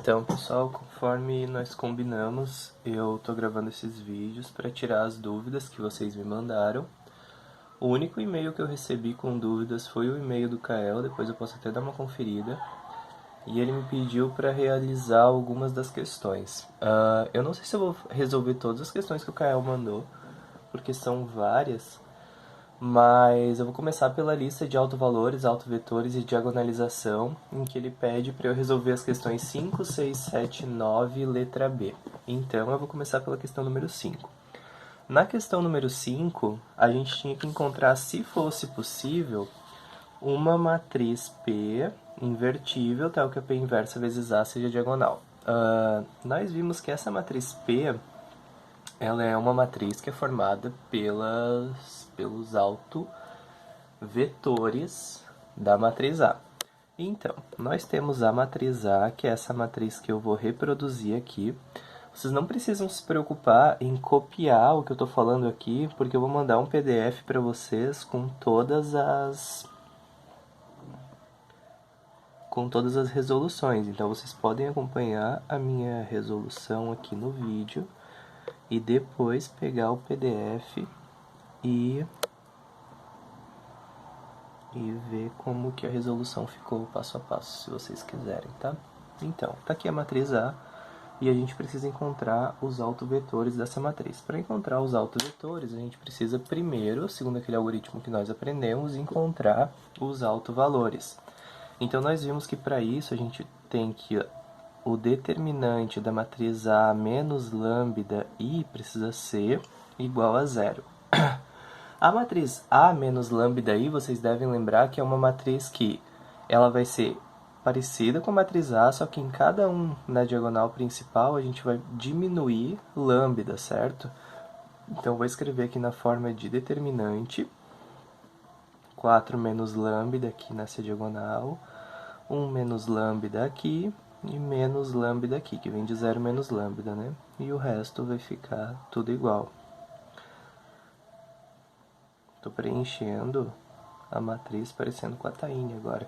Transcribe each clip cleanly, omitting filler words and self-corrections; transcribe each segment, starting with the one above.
Então, pessoal, conforme nós combinamos, eu tô gravando esses vídeos para tirar as dúvidas que vocês me mandaram. O único e-mail que eu recebi com dúvidas foi o e-mail do Kael, depois eu posso até dar uma conferida. E ele me pediu para realizar algumas das questões. Eu não sei se eu vou resolver todas as questões que o Kael mandou, porque são várias. Mas eu vou começar pela lista de autovalores, autovetores e diagonalização, em que ele pede para eu resolver as questões 5, 6, 7, 9, letra B. Então eu vou começar pela questão número 5. Na questão número 5, a gente tinha que encontrar, se fosse possível, uma matriz P invertível, tal que a P inversa vezes A seja diagonal. Nós vimos que essa matriz P ela é uma matriz que é formada pelos autovetores da matriz A. Então, nós temos a matriz A, que é essa matriz que eu vou reproduzir aqui. Vocês não precisam se preocupar em copiar o que eu estou falando aqui, porque eu vou mandar um PDF para vocês com todas as resoluções. Então, vocês podem acompanhar a minha resolução aqui no vídeo e depois pegar o PDF e ver como que a resolução ficou passo a passo, se vocês quiserem, tá? Então, tá aqui a matriz A e a gente precisa encontrar os autovetores dessa matriz. Para encontrar os autovetores, a gente precisa primeiro, segundo aquele algoritmo que nós aprendemos, encontrar os autovalores. Então, nós vimos que para isso a gente tem que o determinante da matriz A menos lambda I precisa ser igual a zero. A matriz A menos lambda I, vocês devem lembrar que é uma matriz que ela vai ser parecida com a matriz A, só que em cada um na diagonal principal a gente vai diminuir lambda, certo? Então, vou escrever aqui na forma de determinante 4 menos lambda aqui nessa diagonal, 1 menos lambda aqui e menos lambda aqui, que vem de 0 menos lambda, né? E o resto vai ficar tudo igual. Estou preenchendo a matriz parecendo com a Taine agora.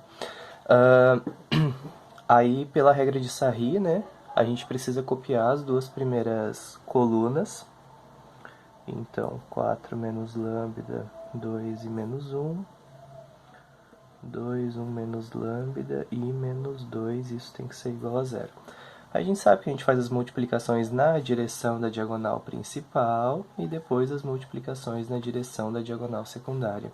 Aí, pela regra de Sarri, né, a gente precisa copiar as duas primeiras colunas. Então, 4 menos lambda, 2 e menos 1. 2, 1 menos lambda e menos 2, isso tem que ser igual a zero. A gente sabe que a gente faz as multiplicações na direção da diagonal principal e depois as multiplicações na direção da diagonal secundária.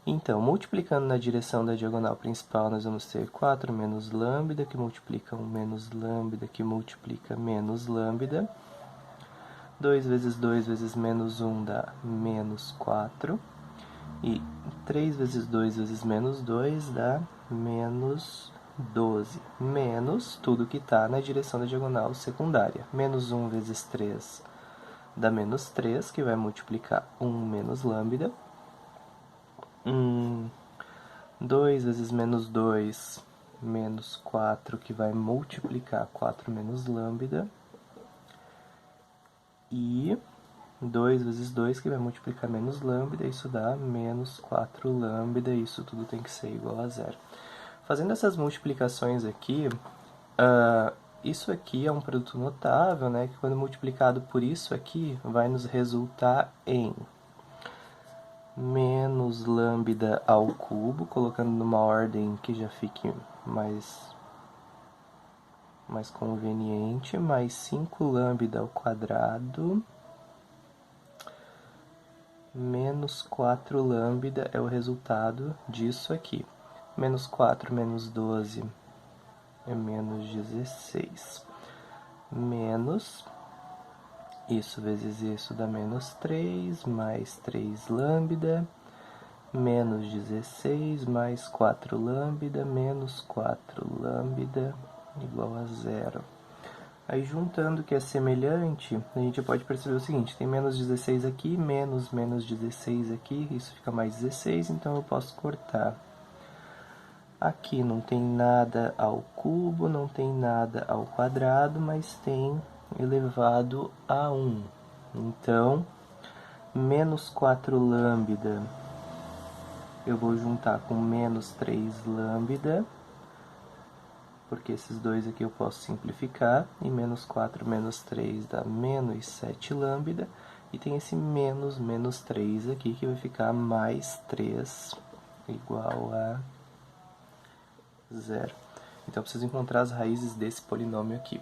Então, multiplicando na direção da diagonal principal, nós vamos ter 4 menos lambda, que multiplica 1 menos lambda, que multiplica menos lambda. 2 vezes 2 vezes menos 1 dá menos 4. E 3 vezes 2 vezes menos 2 dá menos 12. Menos tudo que está na direção da diagonal secundária. Menos 1 vezes 3 dá menos 3, que vai multiplicar 1 menos lambda. 2 vezes menos 2, menos 4, que vai multiplicar 4 menos lambda. E 2 vezes 2, que vai multiplicar menos lambda, isso dá menos 4 lambda, isso tudo tem que ser igual a zero. Fazendo essas multiplicações aqui, isso aqui é um produto notável, né, que quando multiplicado por isso aqui, vai nos resultar em menos lambda ao cubo, colocando numa ordem que já fique mais conveniente, mais 5 lambda ao quadrado, menos 4 lambda é o resultado disso aqui. Menos 4 menos 12 é menos 16. Menos, isso vezes isso dá menos 3, mais 3 lambda, menos 16, mais 4 lambda, menos 4 lambda, igual a zero. Aí, juntando que é semelhante, a gente pode perceber o seguinte, tem menos 16 aqui, menos 16 aqui, isso fica mais 16, então eu posso cortar. Aqui não tem nada ao cubo, não tem nada ao quadrado, mas tem elevado a 1. Então, menos 4 lambda, eu vou juntar com menos 3 lambda, porque esses dois aqui eu posso simplificar, e menos 4 menos 3 dá menos 7 lambda, e tem esse menos 3 aqui, que vai ficar mais 3 igual a 0. Então, eu preciso encontrar as raízes desse polinômio aqui.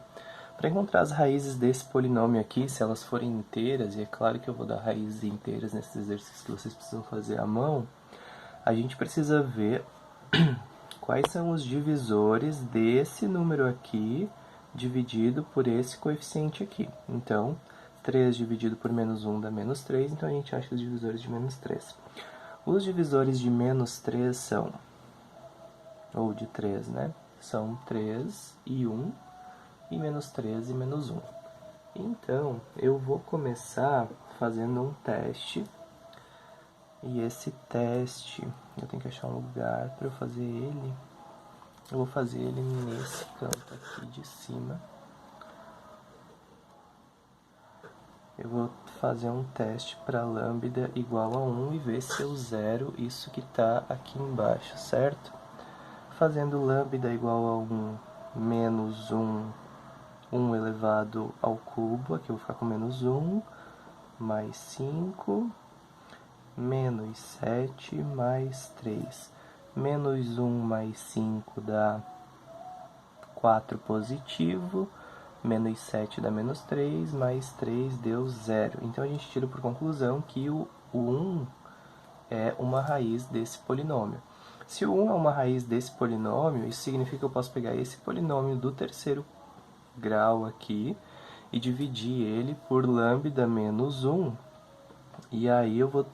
Para encontrar as raízes desse polinômio aqui, se elas forem inteiras, e é claro que eu vou dar raízes inteiras nesses exercícios que vocês precisam fazer à mão, a gente precisa ver quais são os divisores desse número aqui dividido por esse coeficiente aqui. Então, 3 dividido por menos 1 dá menos 3, então a gente acha os divisores de menos 3. Os divisores de menos 3 são, ou de 3, né? São 3 e 1, e menos 3 e menos 1. Então, eu vou começar fazendo um teste. E esse teste, eu tenho que achar um lugar para eu fazer ele. Eu vou fazer ele nesse canto aqui de cima. Eu vou fazer um teste para lambda igual a 1 e ver se eu zero isso que está aqui embaixo, certo? Fazendo lambda igual a 1 menos 1 elevado ao cubo, aqui eu vou ficar com menos 1, mais 5, menos 7, mais 3. Menos 1 mais 5 dá 4 positivo, menos 7 dá menos 3, mais 3 deu 0. Então, a gente tira por conclusão que o 1 é uma raiz desse polinômio. Se o 1 é uma raiz desse polinômio, isso significa que eu posso pegar esse polinômio do terceiro grau aqui e dividir ele por lambda menos 1, e aí eu vou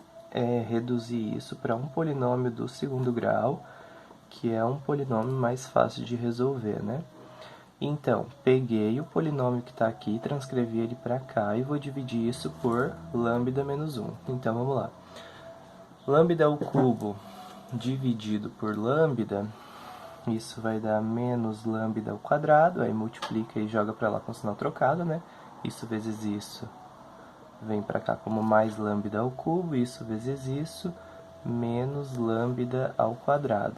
reduzir isso para um polinômio do segundo grau, que é um polinômio mais fácil de resolver, né? Então, peguei o polinômio que está aqui, transcrevi ele para cá e vou dividir isso por lambda menos 1. Então, vamos lá. Lambda ao cubo dividido por lambda, isso vai dar menos lambda ao quadrado, aí multiplica e joga para lá com o sinal trocado, né? Isso vezes isso vem para cá como mais lambda ao cubo, isso vezes isso, menos lambda ao quadrado.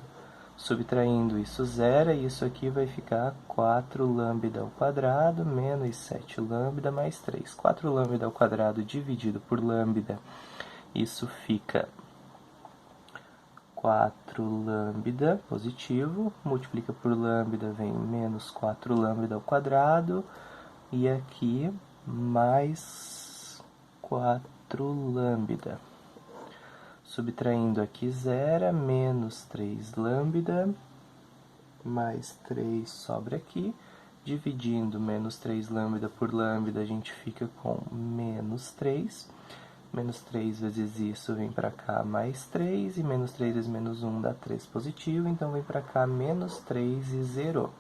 Subtraindo isso zero, e isso aqui vai ficar 4 lambda ao quadrado menos 7 lambda mais 3. 4 lambda ao quadrado dividido por lambda, isso fica 4 lambda positivo, multiplica por lambda, vem menos 4 lambda ao quadrado, e aqui mais 4 lambda. Subtraindo aqui zero, menos 3 lambda, mais 3 sobra aqui. Dividindo menos 3 lambda por lambda, a gente fica com menos 3. Menos 3 vezes isso vem para cá mais 3, e menos 3 vezes menos 1 dá 3 positivo, então vem para cá menos 3 e zerou.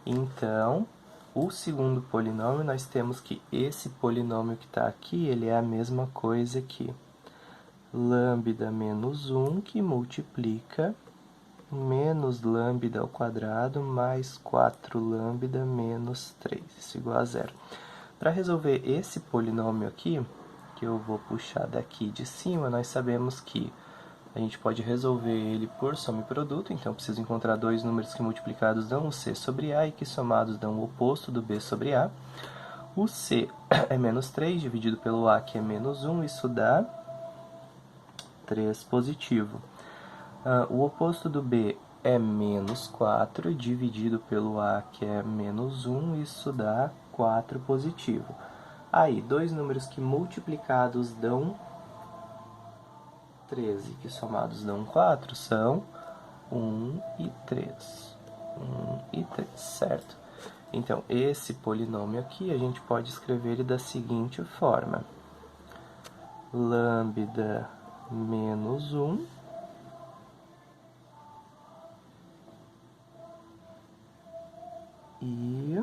Então, o segundo polinômio, nós temos que esse polinômio que está aqui, ele é a mesma coisa que lambda menos 1, que multiplica menos lambda ao quadrado mais 4 lambda menos 3, isso é igual a zero. Para resolver esse polinômio aqui, que eu vou puxar daqui de cima, nós sabemos que a gente pode resolver ele por soma e produto, então eu preciso encontrar dois números que multiplicados dão o c sobre a e que somados dão o oposto do b sobre a. O c é menos 3 dividido pelo a, que é menos 1, isso dá 3 positivo. O oposto do b é menos 4 dividido pelo a, que é menos 1, isso dá 4 positivo. Aí, dois números que multiplicados dão 13, que somados dão 4, são 1 e 3. 1 e 3, certo? Então, esse polinômio aqui, a gente pode escrever ele da seguinte forma. Lambda menos 1 e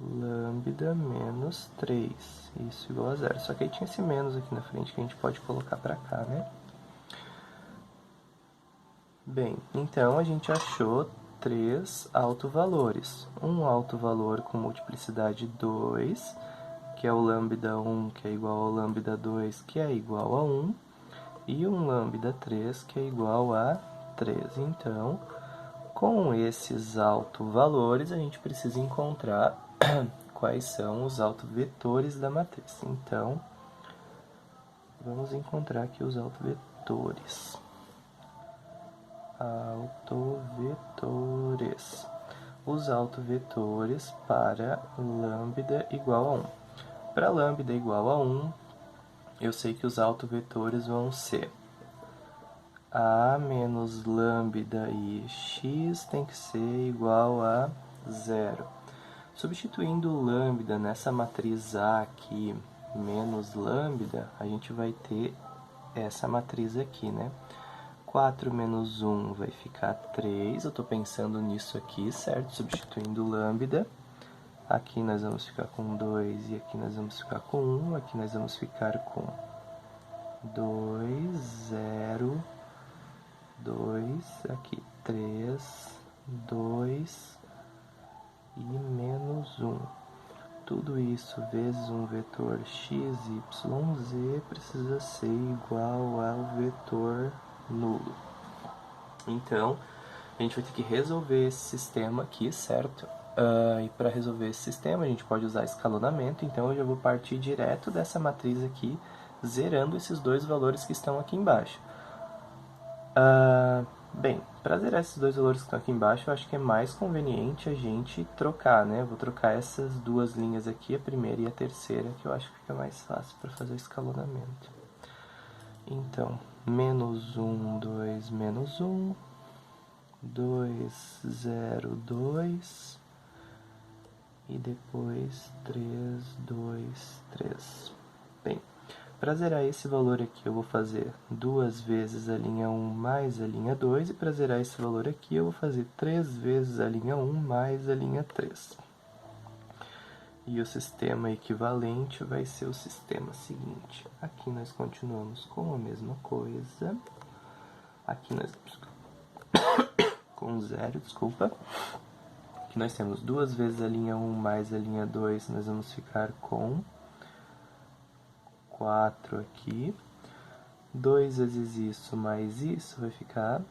lambda menos 3, isso igual a zero. Só que aí tinha esse menos aqui na frente que a gente pode colocar para cá, né? Bem, então a gente achou 3 autovalores. Um autovalor com multiplicidade 2, que é o lambda 1, que é igual ao lambda 2, que é igual a 1, e um lambda 3, que é igual a 3. Então, Com esses autovalores, a gente precisa encontrar quais são os autovetores da matriz. Então, vamos encontrar aqui os autovetores. Autovetores. Os autovetores para lambda igual a 1. Para lambda igual a 1, eu sei que os autovetores vão ser a menos lambda e x tem que ser igual a 0. Substituindo o lambda nessa matriz A aqui, menos lambda, a gente vai ter essa matriz aqui, né? 4 menos 1 vai ficar 3, eu estou pensando nisso aqui, certo? Substituindo lambda, aqui nós vamos ficar com 2 e aqui nós vamos ficar com 1, aqui nós vamos ficar com 2, 0, 2, aqui 3, 2 e menos 1. Tudo isso vezes um vetor x, y, z precisa ser igual ao vetor nulo. Então, a gente vai ter que resolver esse sistema aqui, certo? E para resolver esse sistema, a gente pode usar escalonamento. Então, eu já vou partir direto dessa matriz aqui, zerando esses dois valores que estão aqui embaixo. Bem, para zerar esses dois valores que estão aqui embaixo, eu acho que é mais conveniente a gente trocar, né? Eu vou trocar essas duas linhas aqui, a primeira e a terceira, que eu acho que fica mais fácil para fazer o escalonamento. Então, menos 1, 2, menos 1, 2, 0, 2, e depois 3, 2, 3. Bem, para zerar esse valor aqui, eu vou fazer 2 vezes a linha 1 mais a linha 2, e para zerar esse valor aqui, eu vou fazer 3 vezes a linha 1 mais a linha 3. E o sistema equivalente vai ser o sistema seguinte. Aqui nós continuamos com a mesma coisa. Aqui nós com 0, desculpa. Aqui nós temos 2 vezes a linha 1 mais a linha 2, nós vamos ficar com 4 aqui. 2 vezes isso mais isso vai ficar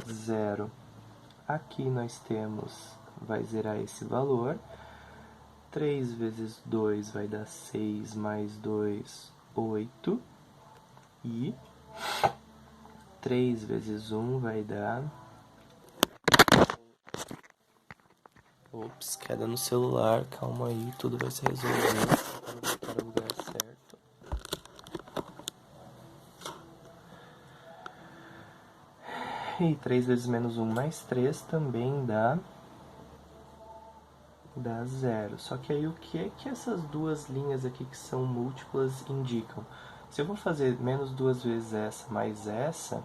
0. Aqui nós temos, vai zerar esse valor. 3 vezes 2 vai dar 6, mais 2, 8. E 3 vezes 1 vai dar... Ops, queda no celular, calma aí, tudo vai se resolver para o lugar certo. E 3 vezes menos 1 mais 3 também dá 0. Só que aí o que é que essas duas linhas aqui que são múltiplas indicam? Se eu vou fazer menos 2 vezes essa mais essa,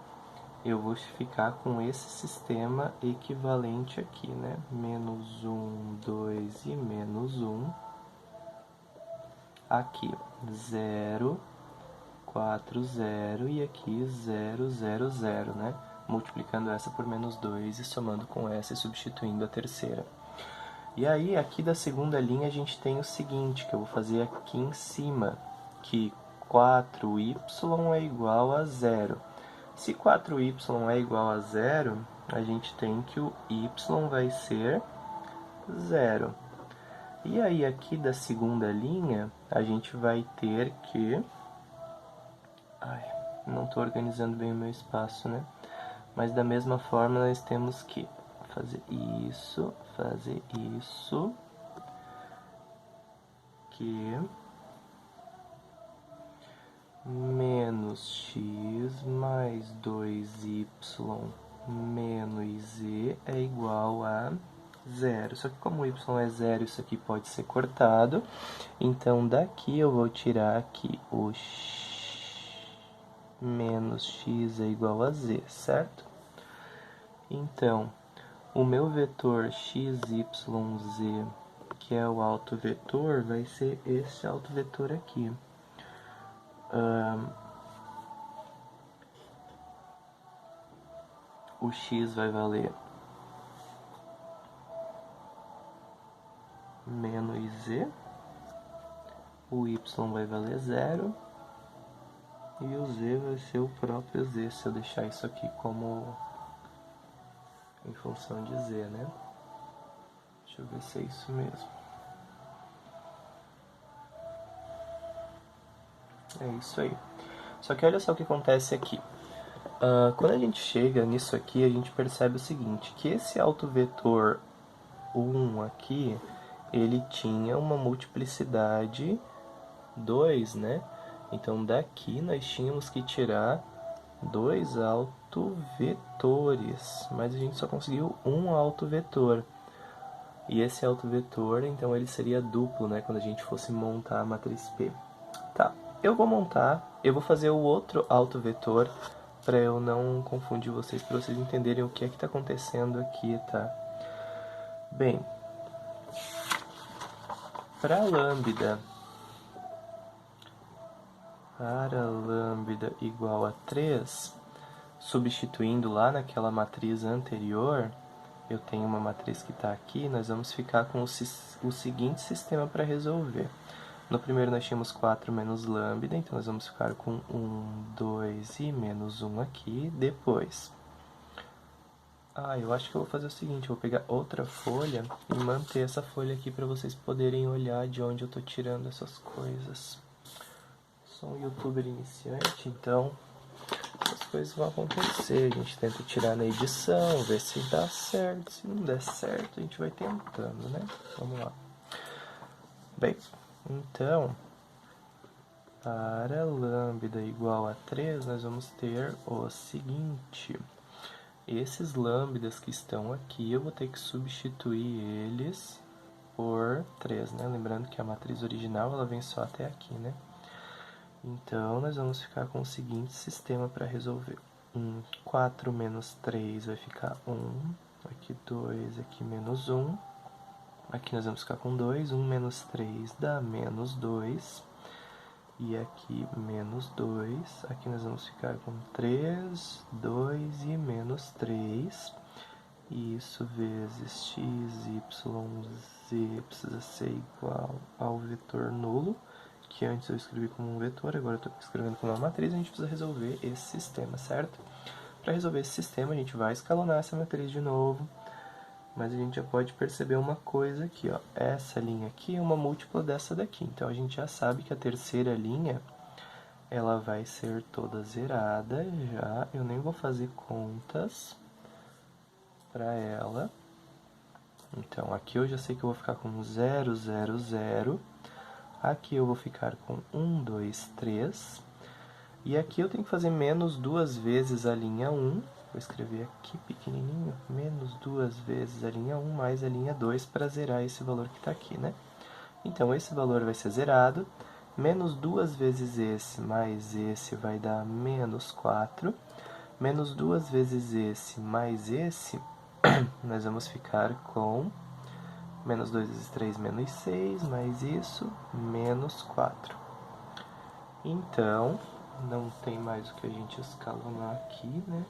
eu vou ficar com esse sistema equivalente aqui, né? Menos 1, 2 e menos 1. Aqui, 0, 4, 0 e aqui 0, 0, 0, né? Multiplicando essa por menos 2 e somando com essa e substituindo a terceira. E aí, aqui da segunda linha, a gente tem o seguinte, que eu vou fazer aqui em cima, que 4y é igual a 0. Se 4y é igual a 0, a gente tem que o y vai ser 0. E aí, aqui da segunda linha, a gente vai ter que... não estou organizando bem o meu espaço, né? Mas da mesma forma, nós temos que fazer isso, que menos x mais 2y menos z é igual a 0. Só que como o y é 0, isso aqui pode ser cortado. Então, daqui eu vou tirar aqui o menos x é igual a z, certo? Então, o meu vetor x, y, z, que é o autovetor, vai ser esse autovetor aqui. O x vai valer menos z, o y vai valer 0, e o z vai ser o próprio z, se eu deixar isso aqui como em função de z, né? Deixa eu ver se é isso mesmo. É isso aí. Só que olha só o que acontece aqui. Quando a gente chega nisso aqui, a gente percebe o seguinte, que esse autovetor 1 aqui, ele tinha uma multiplicidade 2, né? Então daqui nós tínhamos que tirar 2 autovetores, mas a gente só conseguiu um autovetor. E esse autovetor, então ele seria duplo, né? Quando a gente fosse montar a matriz P. Tá, eu vou fazer o outro autovetor para eu não confundir vocês, para vocês entenderem o que é que está acontecendo aqui, tá? Bem, para lambda igual a 3, substituindo lá naquela matriz anterior, eu tenho uma matriz que está aqui, nós vamos ficar com o seguinte sistema para resolver. No primeiro nós tínhamos 4 menos lambda, então nós vamos ficar com 1, 2 e menos 1 aqui. Depois, eu acho que eu vou fazer o seguinte, eu vou pegar outra folha e manter essa folha aqui para vocês poderem olhar de onde eu estou tirando essas coisas. Sou um youtuber iniciante, então as coisas vão acontecer. A gente tenta tirar na edição, ver se dá certo. Se não der certo, a gente vai tentando, né? Vamos lá. Bem, então, para lambda igual a 3, nós vamos ter o seguinte. Esses lambdas que estão aqui, eu vou ter que substituir eles por 3, né? Lembrando que a matriz original, ela vem só até aqui, né? Então, nós vamos ficar com o seguinte sistema para resolver. 4 menos 3 vai ficar 1. Aqui 2, aqui menos 1. Aqui nós vamos ficar com 2. 1 menos 3 dá menos 2. E aqui menos 2. Aqui nós vamos ficar com 3, 2 e menos 3. E isso vezes x, y, z precisa ser igual ao vetor nulo, que antes eu escrevi como um vetor, agora eu estou escrevendo como uma matriz, a gente precisa resolver esse sistema, certo? Para resolver esse sistema, a gente vai escalonar essa matriz de novo, mas a gente já pode perceber uma coisa aqui, ó. Essa linha aqui é uma múltipla dessa daqui, então a gente já sabe que a terceira linha, ela vai ser toda zerada já, eu nem vou fazer contas para ela. Então, aqui eu já sei que eu vou ficar com 0, 0, 0. Aqui eu vou ficar com 1, 2, 3. E aqui eu tenho que fazer menos 2 vezes a linha 1. Vou escrever aqui pequenininho. Menos 2 vezes a linha 1 mais a linha 2 para zerar esse valor que está aqui, né? Então, esse valor vai ser zerado. Menos 2 vezes esse mais esse vai dar menos 4. Menos 2 vezes esse mais esse, nós vamos ficar com menos 2 vezes 3, menos 6, mais isso, menos 4. Então, não tem mais o que a gente escalonar aqui, né?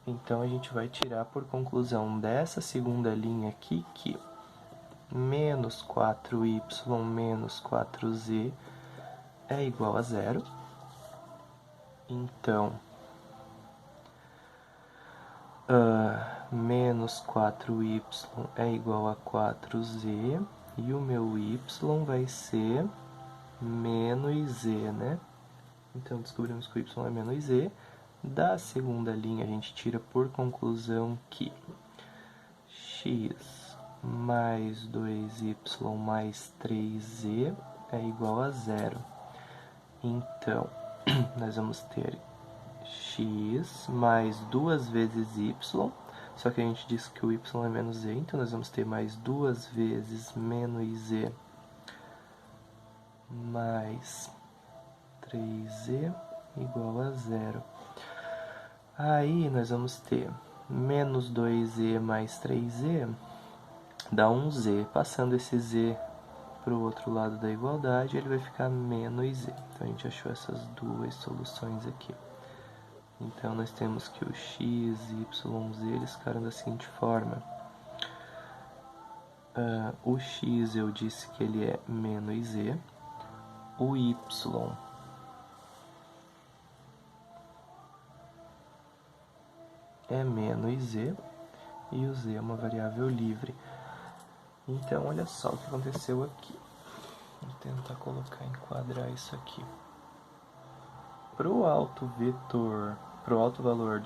Então, a gente vai tirar por conclusão dessa segunda linha aqui que menos 4y menos 4z é igual a 0. Então, menos 4y é igual a 4z, e o meu y vai ser menos z, né? Então, descobrimos que o y é menos z. Da segunda linha, a gente tira por conclusão que x mais 2y mais 3z é igual a 0. Então, nós vamos ter x mais 2 vezes y, só que a gente disse que o y é menos z, então nós vamos ter mais 2 vezes menos z mais 3z igual a 0. Aí nós vamos ter menos 2z mais 3z dá 1z. Passando esse z para o outro lado da igualdade, ele vai ficar menos z. Então a gente achou essas duas soluções aqui. Então, nós temos que o x, y, z, eles ficaram da seguinte forma. O x eu disse que ele é menos z. O y é menos z, e o z é uma variável livre. Então, olha só o que aconteceu aqui. Vou tentar enquadrar isso aqui. Para o alto valor,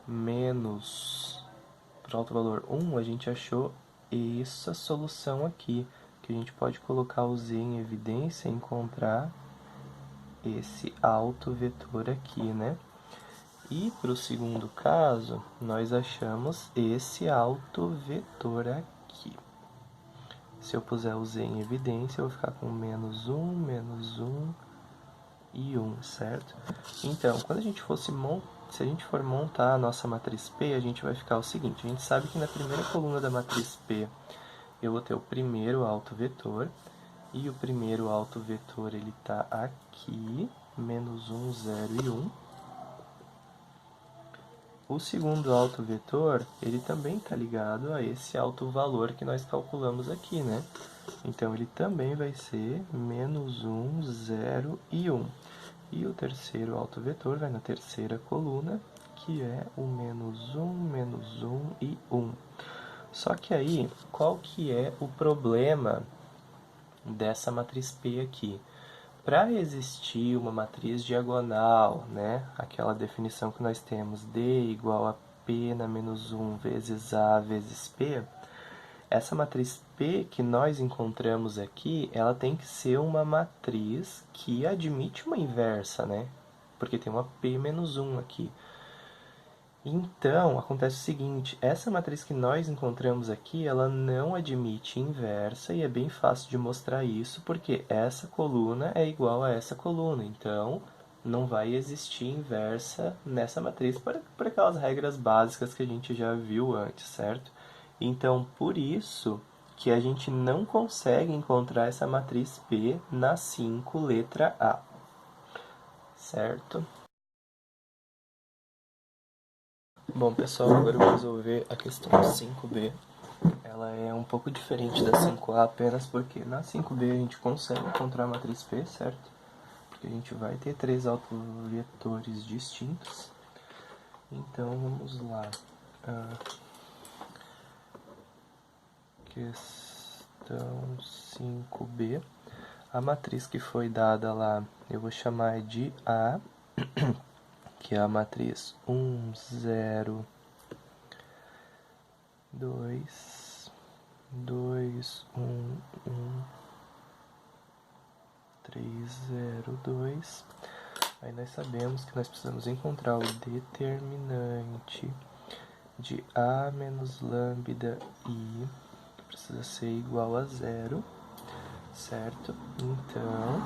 menos, para o alto valor 1, a gente achou essa solução aqui, que a gente pode colocar o z em evidência e encontrar esse alto vetor aqui, né? E para o segundo caso, nós achamos esse alto vetor aqui. Se eu puser o z em evidência, eu vou ficar com menos 1 e 1, certo? Então, quando se a gente for montar a nossa matriz P, a gente vai ficar o seguinte: a gente sabe que na primeira coluna da matriz P eu vou ter o primeiro alto vetor, e o primeiro alto vetor ele está aqui, menos 1, 0 e 1. O segundo alto vetor, ele também está ligado a esse alto valor que nós calculamos aqui, né? Então, ele também vai ser menos 1, 0 e 1. E o terceiro alto vetor vai na terceira coluna, que é o menos 1 e 1. Só que aí, qual que é o problema dessa matriz P aqui? Para existir uma matriz diagonal, né, aquela definição que nós temos, D igual a P na menos 1 vezes A vezes P, essa matriz P que nós encontramos aqui, ela tem que ser uma matriz que admite uma inversa, né? Porque tem uma P menos 1 aqui. Então, acontece o seguinte: essa matriz que nós encontramos aqui, ela não admite inversa, e é bem fácil de mostrar isso, porque essa coluna é igual a essa coluna. Então, não vai existir inversa nessa matriz por aquelas regras básicas que a gente já viu antes, certo? Então, por isso que a gente não consegue encontrar essa matriz P na 5, letra A, certo? Bom, pessoal, agora eu vou resolver a questão 5b. Ela é um pouco diferente da 5a apenas porque na 5b a gente consegue encontrar a matriz P, certo? Porque a gente vai ter 3 autovetores distintos. Então, vamos lá. Questão 5b. A matriz que foi dada lá, eu vou chamar de A, que é a matriz 1, 0, 2, 2, 1, 1, 3, 0, 2. Aí nós sabemos que nós precisamos encontrar o determinante de A menos lambda I, que precisa ser igual a 0, certo? Então,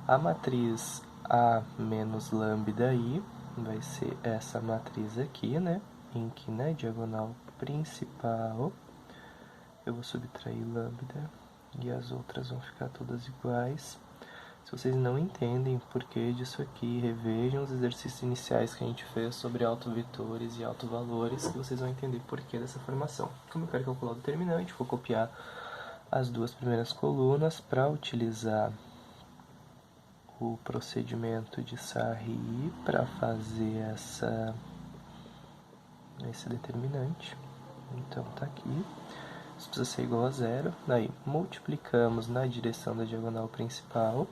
a matriz A menos lambda I vai ser essa matriz aqui, né? Em que na diagonal principal eu vou subtrair lambda e as outras vão ficar todas iguais. Se vocês não entendem o porquê disso aqui, revejam os exercícios iniciais que a gente fez sobre autovetores e autovalores, que vocês vão entender o porquê dessa formação. Como eu quero calcular o determinante, vou copiar as duas primeiras colunas para utilizar o procedimento de Sarri para fazer esse determinante. Então, tá aqui. Isso precisa ser igual a 0. Daí, multiplicamos na direção da diagonal principal.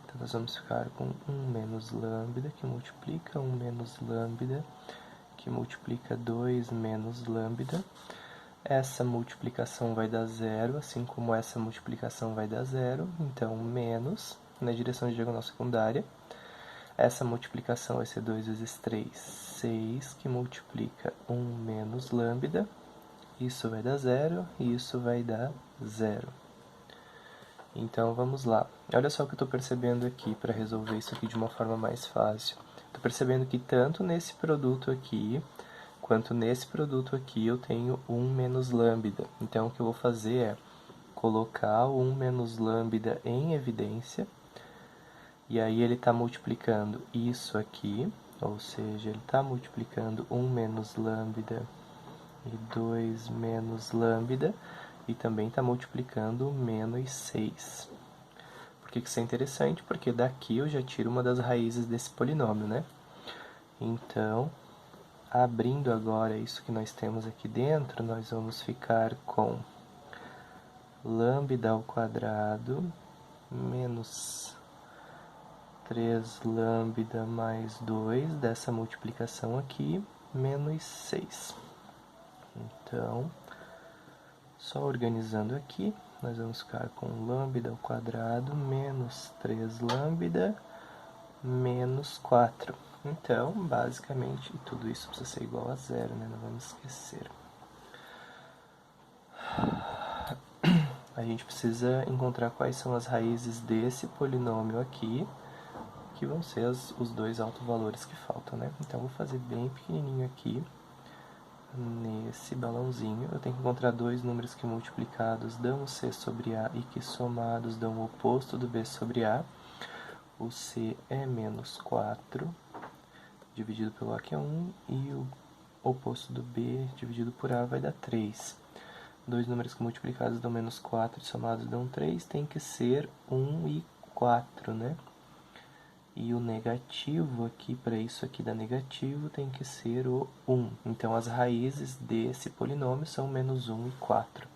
Então, nós vamos ficar com 1 menos lambda, que multiplica 1 menos lambda, que multiplica 2 menos lambda. Essa multiplicação vai dar 0, assim como essa multiplicação vai dar 0. Então, menos na direção de diagonal secundária. Essa multiplicação vai ser 2 vezes 3, 6, que multiplica 1 menos lambda. Isso vai dar 0 e isso vai dar 0. Então, vamos lá. Olha só o que eu estou percebendo aqui para resolver isso aqui de uma forma mais fácil. Estou percebendo que tanto nesse produto aqui, quanto nesse produto aqui, eu tenho 1 menos lambda. Então, o que eu vou fazer é colocar o 1 menos lambda em evidência. E aí ele está multiplicando isso aqui, ou seja, ele está multiplicando 1 menos lambda e 2 menos lambda, e também está multiplicando menos 6. Por que isso é interessante? Porque daqui eu já tiro uma das raízes desse polinômio, né? Então, abrindo agora isso que nós temos aqui dentro, nós vamos ficar com lambda ao quadrado menos 3 lambda mais 2 dessa multiplicação aqui, menos 6. Então, só organizando aqui, nós vamos ficar com lambda ao quadrado menos 3 lambda menos 4. Então, basicamente, tudo isso precisa ser igual a zero, né? Não vamos esquecer. A gente precisa encontrar quais são as raízes desse polinômio aqui, que vão ser os dois autovalores que faltam, né? Então, vou fazer bem pequenininho aqui, nesse balãozinho. Eu tenho que encontrar dois números que multiplicados dão o C sobre A e que somados dão o oposto do B sobre A. O C é menos 4, dividido pelo A, que é 1, e o oposto do B dividido por A vai dar 3. Dois números que multiplicados dão menos 4 e somados dão 3, tem que ser 1 e 4, né? E o negativo aqui, para isso aqui dar negativo, tem que ser o 1. Então, as raízes desse polinômio são menos 1 e 4.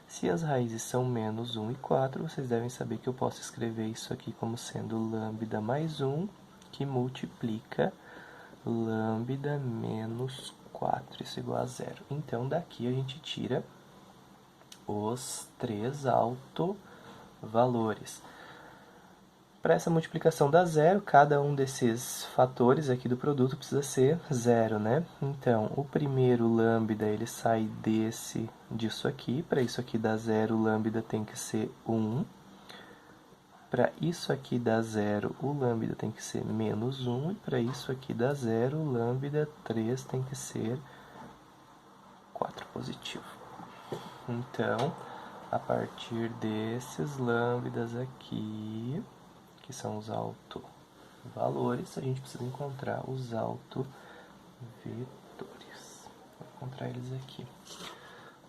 Se as raízes são menos 1 e 4, vocês devem saber que eu posso escrever isso aqui como sendo lambda mais 1, que multiplica lambda menos 4, isso é igual a zero. Então, daqui a gente tira os três autovalores. Para essa multiplicação dar zero, cada um desses fatores aqui do produto precisa ser zero, né? Então, o primeiro lambda, ele sai disso aqui. Para isso aqui dar zero, o lambda tem que ser 1. Para isso aqui dar zero, o lambda tem que ser menos 1. E para isso aqui dar zero, o lambda 3 tem que ser 4 positivo. Então, a partir desses lambdas aqui, que são os autovalores, a gente precisa encontrar os autovetores. Vou encontrar eles aqui.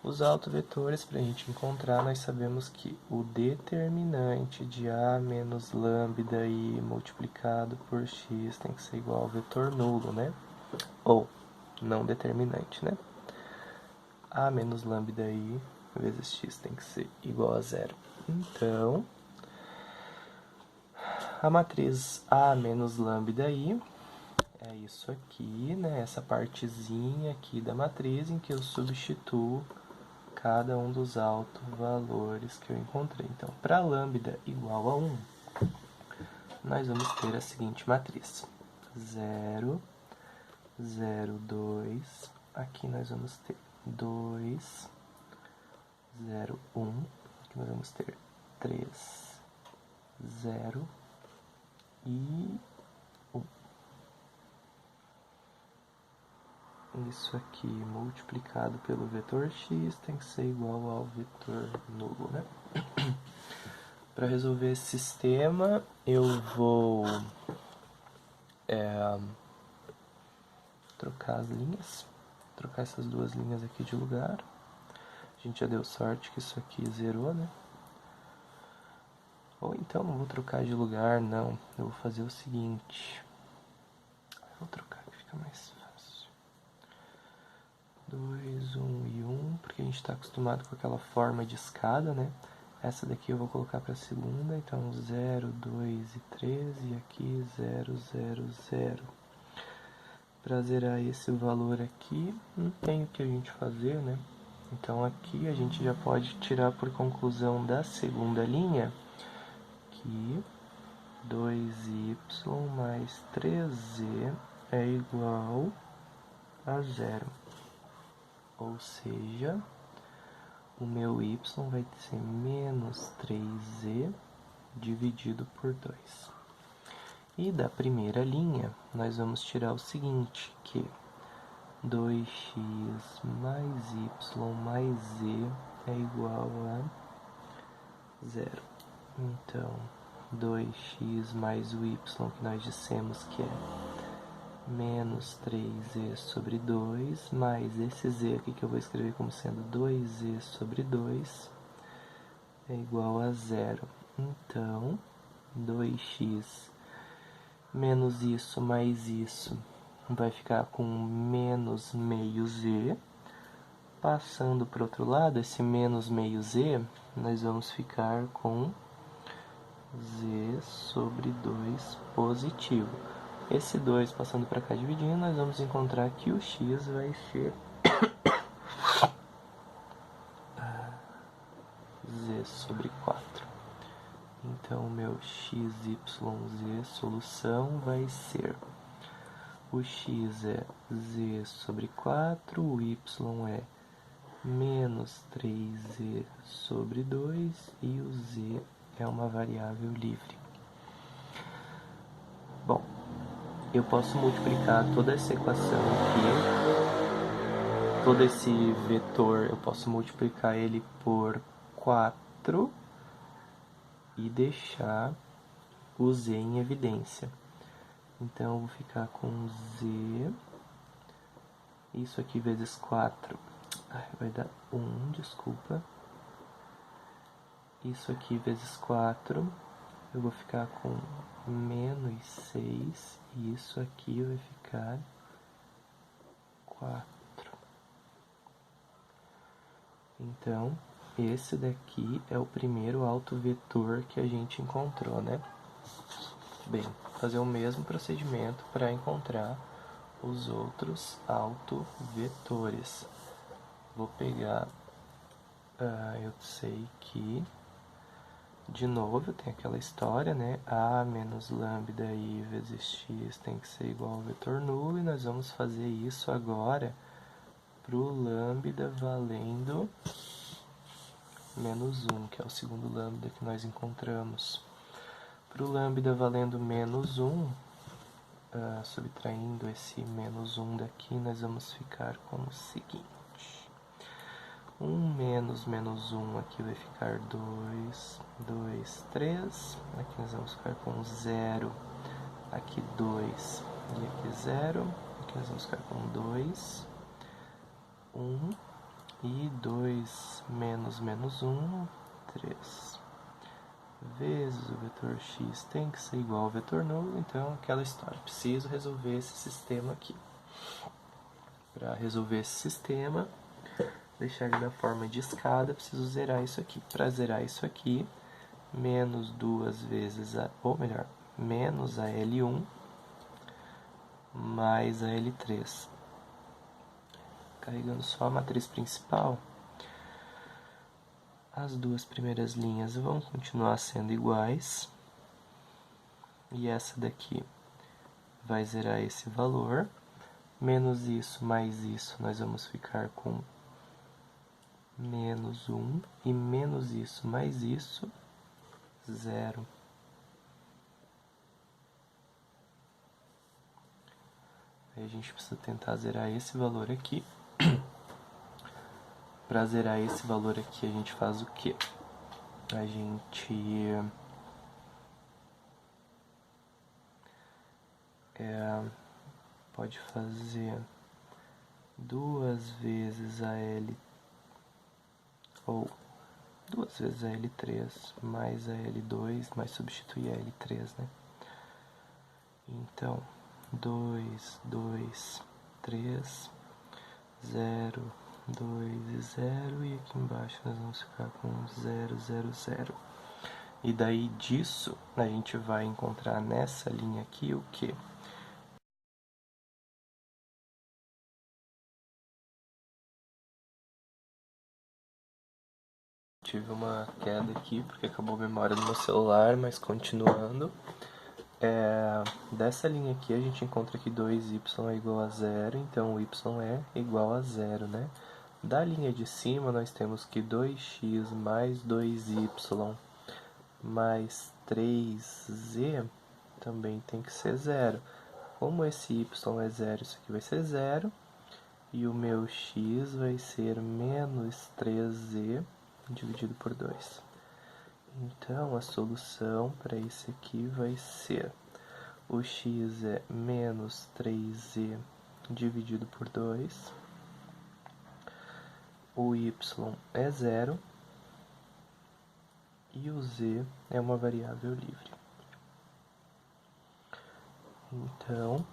Os autovetores, para a gente encontrar, nós sabemos que o determinante de A menos lambda I multiplicado por X tem que ser igual ao vetor nulo, né? Ou não determinante, né? A menos lambda I vezes X tem que ser igual a zero. Então, a matriz A menos lambda I é isso aqui, né? Essa partezinha aqui da matriz em que eu substituo cada um dos autovalores que eu encontrei. Então, para lambda igual a 1, nós vamos ter a seguinte matriz. 0, 0, 2. Aqui nós vamos ter 2, 0, 1. Aqui nós vamos ter 3, 0 e 1. Isso aqui multiplicado pelo vetor x tem que ser igual ao vetor nulo, né? Para resolver esse sistema, eu vou trocar as linhas, trocar essas duas linhas aqui de lugar. A gente já deu sorte que isso aqui zerou, né? Ou então não vou trocar de lugar, não. Eu vou fazer o seguinte. Vou trocar que fica mais fácil. 2, 1 e 1, porque a gente está acostumado com aquela forma de escada, né? Essa daqui eu vou colocar para a segunda, então 0, 2 e 3, e aqui 0, 0, 0. Para zerar esse valor aqui, não tem o que a gente fazer, né? Então aqui a gente já pode tirar por conclusão da segunda linha que 2y mais 3z é igual a zero. Ou seja, o meu y vai ser menos 3z dividido por 2. E da primeira linha, nós vamos tirar o seguinte, que 2x mais y mais z é igual a zero. Então, 2x mais o y que nós dissemos que é menos 3z sobre 2, mais esse z aqui que eu vou escrever como sendo 2z sobre 2, é igual a zero. Então, 2x menos isso mais isso vai ficar com menos meio z. Passando para o outro lado, esse menos meio z, nós vamos ficar com z sobre 2 positivo. Esse 2 passando para cá dividindo, nós vamos encontrar que o x vai ser z sobre 4. Então, o meu xyz solução vai ser: o x é z sobre 4, o y é menos 3z sobre 2 e o z é uma variável livre. Bom, eu posso multiplicar toda essa equação aqui, todo esse vetor, eu posso multiplicar ele por 4 e deixar o z em evidência. Então, eu vou ficar com z, isso aqui vezes 4, vai dar 1, desculpa. Isso aqui vezes 4, eu vou ficar com menos 6, e isso aqui vai ficar 4. Então, esse daqui é o primeiro autovetor que a gente encontrou, né? Bem, fazer o mesmo procedimento para encontrar os outros autovetores. Vou pegar, eu sei que, de novo, tem aquela história, né? A menos lambda i vezes x tem que ser igual ao vetor nulo, e nós vamos fazer isso agora para o lambda valendo menos 1, que é o segundo lambda que nós encontramos. Para o lambda valendo menos 1, subtraindo esse menos 1 daqui, nós vamos ficar com o seguinte: 1 menos menos 1 aqui vai ficar 2, 2, 3. Aqui nós vamos ficar com 0, aqui 2 e aqui 0. Aqui nós vamos ficar com 2, 1 e 2 menos menos 1, 3. Vezes o vetor x tem que ser igual ao vetor nulo, então aquela história, preciso resolver esse sistema aqui. Para resolver esse sistema, deixar ele na forma de escada, preciso zerar isso aqui. Para zerar isso aqui, menos 2 vezes, ou melhor, menos a L1 mais a L3. Carregando só a matriz principal, as duas primeiras linhas vão continuar sendo iguais. E essa daqui vai zerar esse valor. Menos isso mais isso, nós vamos ficar com menos 1. E menos isso mais isso, 0. Aí a gente precisa tentar zerar esse valor aqui. Para zerar esse valor aqui, a gente faz o quê? A gente pode fazer 2 vezes a L, ou 2 vezes a L3 mais a L2, mais substituir a L3, né? Então, 2, 2, 3, 0, 2 e 0, e aqui embaixo nós vamos ficar com 0, 0, 0. E daí disso, a gente vai encontrar nessa linha aqui o quê? Tive uma queda aqui porque acabou a memória do meu celular, mas continuando. Dessa linha aqui a gente encontra que 2y é igual a 0, então o y é igual a 0, né? Da linha de cima nós temos que 2x mais 2y mais 3z também tem que ser 0. Como esse y é 0, isso aqui vai ser 0. E o meu x vai ser menos 3z dividido por 2. Então, a solução para esse aqui vai ser: o x é menos 3z dividido por 2. O y é 0. E o z é uma variável livre. Então,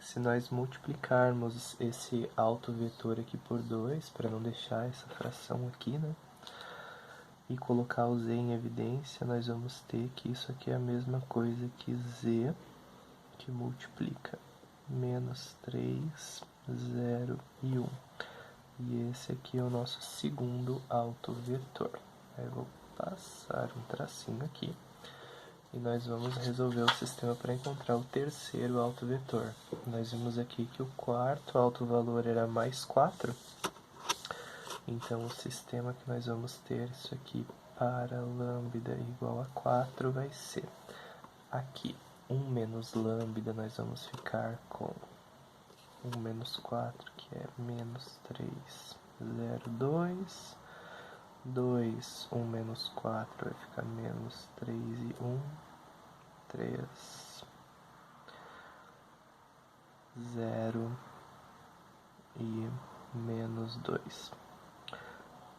Se nós multiplicarmos esse autovetor aqui por 2, para não deixar essa fração aqui, né? E colocar o z em evidência, nós vamos ter que isso aqui é a mesma coisa que z, que multiplica menos 3, 0 e 1. E esse aqui é o nosso segundo autovetor. Aí eu vou passar um tracinho aqui. E nós vamos resolver o sistema para encontrar o terceiro autovetor. Nós vimos aqui que o quarto autovalor era mais 4. Então, o sistema que nós vamos ter, isso aqui para lambda igual a 4, vai ser aqui 1 menos lambda, nós vamos ficar com 1 menos 4, que é menos 3, 0, 2. 2, 1 menos 4 vai ficar menos 3 e 1, 3, 0 e menos 2.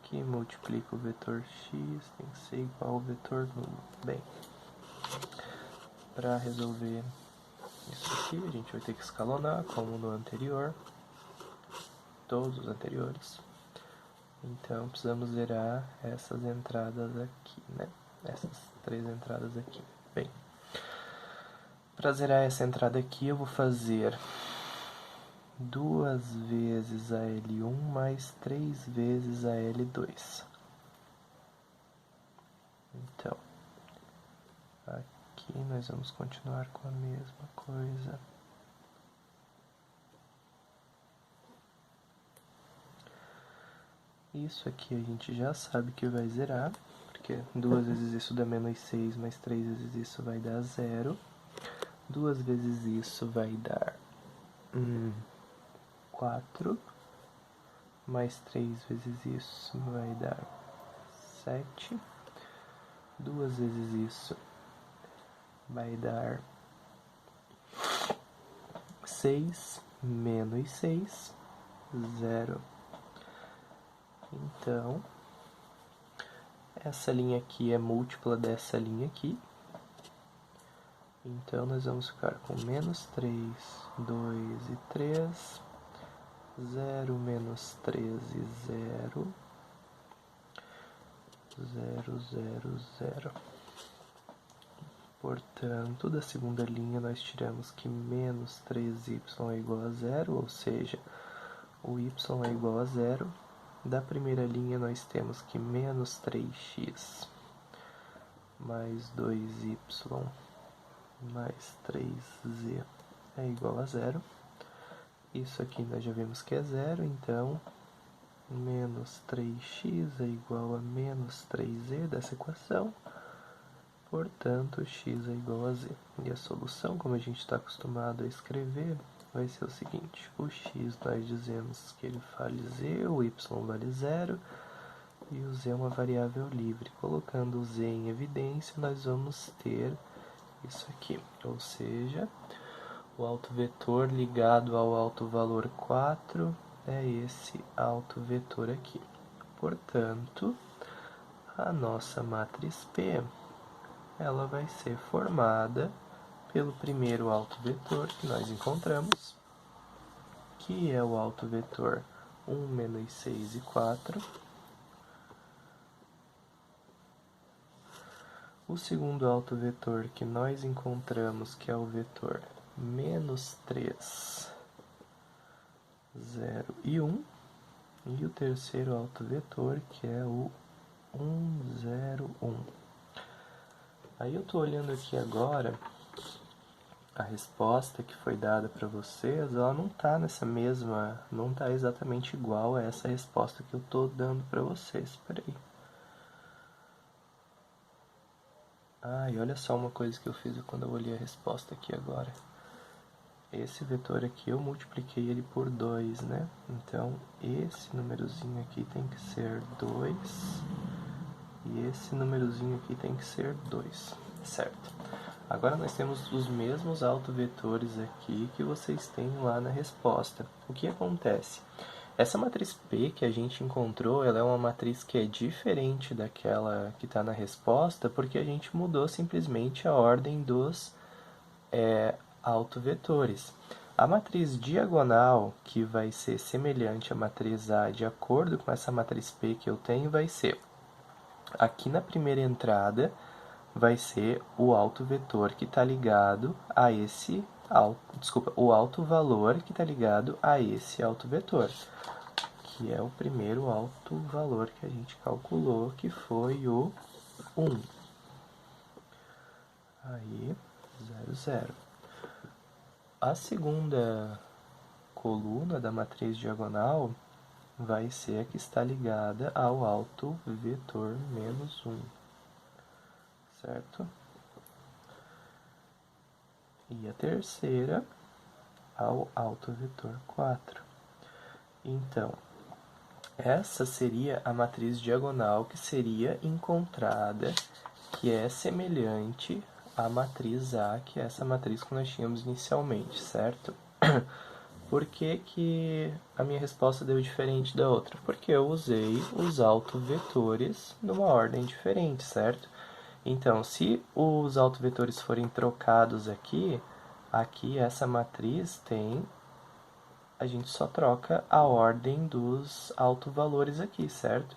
Que multiplica o vetor x, tem que ser igual ao vetor nulo. Bem, para resolver isso aqui, a gente vai ter que escalonar, como no anterior, todos os anteriores. Então, precisamos zerar essas entradas aqui, né? Essas 3 entradas aqui. Bem, para zerar essa entrada aqui, eu vou fazer 2 vezes a L1 mais 3 vezes a L2. Então, aqui nós vamos continuar com a mesma coisa. Isso aqui a gente já sabe que vai zerar, porque 2 vezes isso dá menos 6, mais 3 vezes isso vai dar 0. 2 vezes isso vai dar 4, mais 3 vezes isso vai dar 7. 2 vezes isso vai dar 6, menos 6, 0. Então, essa linha aqui é múltipla dessa linha aqui. Então, nós vamos ficar com menos 3, 2 e 3, 0, menos 13, 0, 0, 0, 0. Portanto, da segunda linha nós tiramos que menos 3y é igual a 0, ou seja, o y é igual a 0. Da primeira linha nós temos que menos 3x mais 2y mais 3z é igual a 0. Isso aqui nós já vimos que é 0, então menos 3x é igual a menos 3z dessa equação. Portanto, x é igual a z. E a solução, como a gente está acostumado a escrever, vai ser o seguinte. O x nós dizemos que ele vale z, o y vale 0 e o z é uma variável livre. Colocando o z em evidência, nós vamos ter isso aqui. Ou seja, o autovetor ligado ao autovalor 4 é esse autovetor aqui. Portanto, a nossa matriz P ela vai ser formada pelo primeiro autovetor que nós encontramos, que é o autovetor 1, menos 6 e 4. O segundo autovetor que nós encontramos, que é o vetor menos 3, 0 e 1. E o terceiro autovetor, que é o 1, 0, 1. Aí eu estou olhando aqui agora, a resposta que foi dada para vocês, ela não está nessa mesma, não está exatamente igual a essa resposta que eu estou dando para vocês. Espera aí. Ah, e olha só uma coisa que eu fiz quando eu olhei a resposta aqui agora. Esse vetor aqui eu multipliquei ele por 2, né? Então, esse númerozinho aqui tem que ser 2. E esse númerozinho aqui tem que ser 2, certo? Agora nós temos os mesmos autovetores aqui que vocês têm lá na resposta. O que acontece? Essa matriz P que a gente encontrou, ela é uma matriz que é diferente daquela que está na resposta, porque a gente mudou simplesmente a ordem dos autovetores. A matriz diagonal, que vai ser semelhante à matriz A de acordo com essa matriz P que eu tenho, vai ser, aqui na primeira entrada, vai ser o autovetor que está ligado a esse, o autovalor que está ligado a esse autovetor, que é o primeiro autovalor que a gente calculou, que foi o 1. Aí, 0, 0. A segunda coluna da matriz diagonal vai ser a que está ligada ao autovetor menos 1, certo? E a terceira ao autovetor 4. Então, essa seria a matriz diagonal que seria encontrada, que é semelhante à matriz A, que é essa matriz que nós tínhamos inicialmente, certo? Por que que a minha resposta deu diferente da outra? Porque eu usei os autovetores numa ordem diferente, certo? Então, se os autovetores forem trocados aqui, essa matriz tem, a gente só troca a ordem dos autovalores aqui, certo?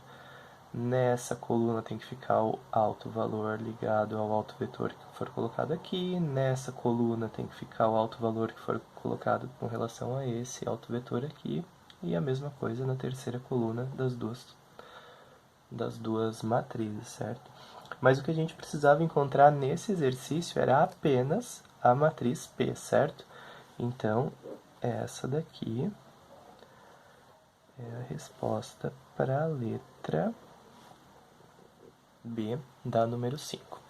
Nessa coluna tem que ficar o autovalor ligado ao autovetor que for colocado aqui. Nessa coluna tem que ficar o autovalor que for colocado com relação a esse autovetor aqui. E a mesma coisa na terceira coluna das duas matrizes, certo? Mas o que a gente precisava encontrar nesse exercício era apenas a matriz P, certo? Então, essa daqui é a resposta para a letra B da número 5.